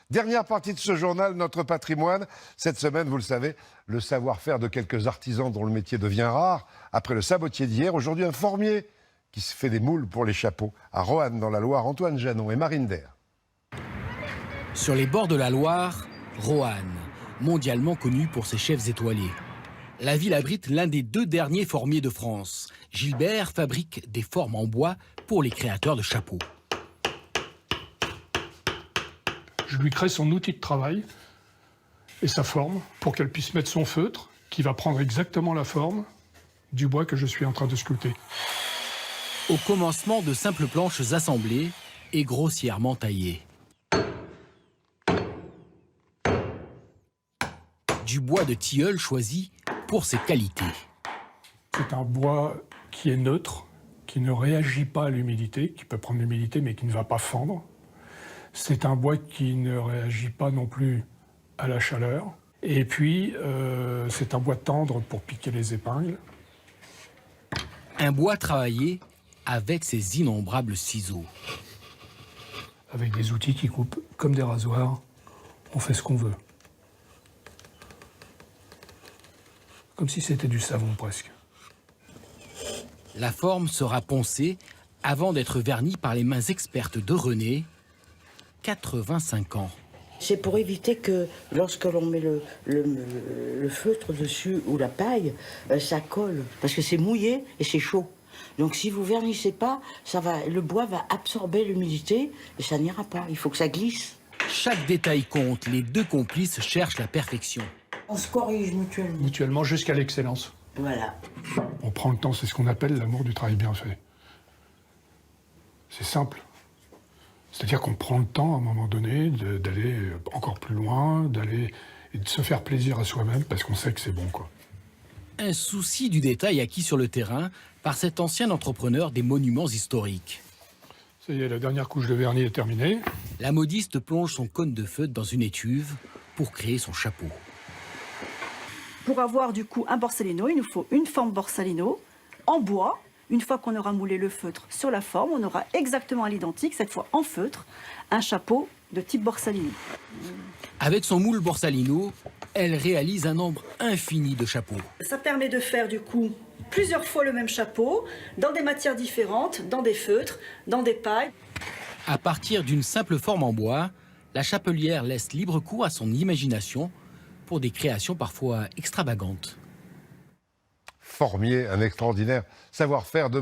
Dernière partie de ce journal, notre patrimoine. Cette semaine, vous le savez, le savoir-faire de quelques artisans dont le métier devient rare. Après le sabotier d'hier, aujourd'hui un formier qui se fait des moules pour les chapeaux. À Roanne, dans la Loire, Antoine Janon et Marine Der. Sur les bords de la Loire, Roanne, mondialement connue pour ses chefs étoilés. La ville abrite l'un des 2 derniers formiers de France. Gilbert fabrique des formes en bois pour les créateurs de chapeaux. Je lui crée son outil de travail et sa forme pour qu'elle puisse mettre son feutre qui va prendre exactement la forme du bois que je suis en train de sculpter. Au commencement, de simples planches assemblées et grossièrement taillées. Du bois de tilleul choisi pour ses qualités. C'est un bois qui est neutre, qui ne réagit pas à l'humidité, qui peut prendre l'humidité mais qui ne va pas fendre. C'est un bois qui ne réagit pas non plus à la chaleur. Et puis, c'est un bois tendre pour piquer les épingles. Un bois travaillé avec ses innombrables ciseaux. Avec des outils qui coupent comme des rasoirs, on fait ce qu'on veut. Comme si c'était du savon presque. La forme sera poncée avant d'être vernie par les mains expertes de René, 85 ans. C'est pour éviter que lorsque l'on met le feutre dessus ou la paille, ça colle. Parce que c'est mouillé et c'est chaud. Donc si vous vernissez pas, le bois va absorber l'humidité et ça n'ira pas. Il faut que ça glisse. Chaque détail compte, les 2 complices cherchent la perfection. On se corrige mutuellement. Mutuellement jusqu'à l'excellence. Voilà. On prend le temps, c'est ce qu'on appelle l'amour du travail bien fait. C'est simple. C'est-à-dire qu'on prend le temps, à un moment donné, d'aller encore plus loin, et de se faire plaisir à soi-même, parce qu'on sait que c'est bon, quoi. Un souci du détail acquis sur le terrain par cet ancien entrepreneur des monuments historiques. Ça y est, la dernière couche de vernis est terminée. La modiste plonge son cône de feutre dans une étuve pour créer son chapeau. Pour avoir du coup un borsalino, il nous faut une forme borsalino en bois. Une fois qu'on aura moulé le feutre sur la forme, on aura exactement à l'identique, cette fois en feutre, un chapeau de type borsalino. Avec son moule borsalino, elle réalise un nombre infini de chapeaux. Ça permet de faire du coup plusieurs fois le même chapeau, dans des matières différentes, dans des feutres, dans des pailles. À partir d'une simple forme en bois, la chapelière laisse libre cours à son imagination pour des créations parfois extravagantes. Formier, un extraordinaire savoir-faire de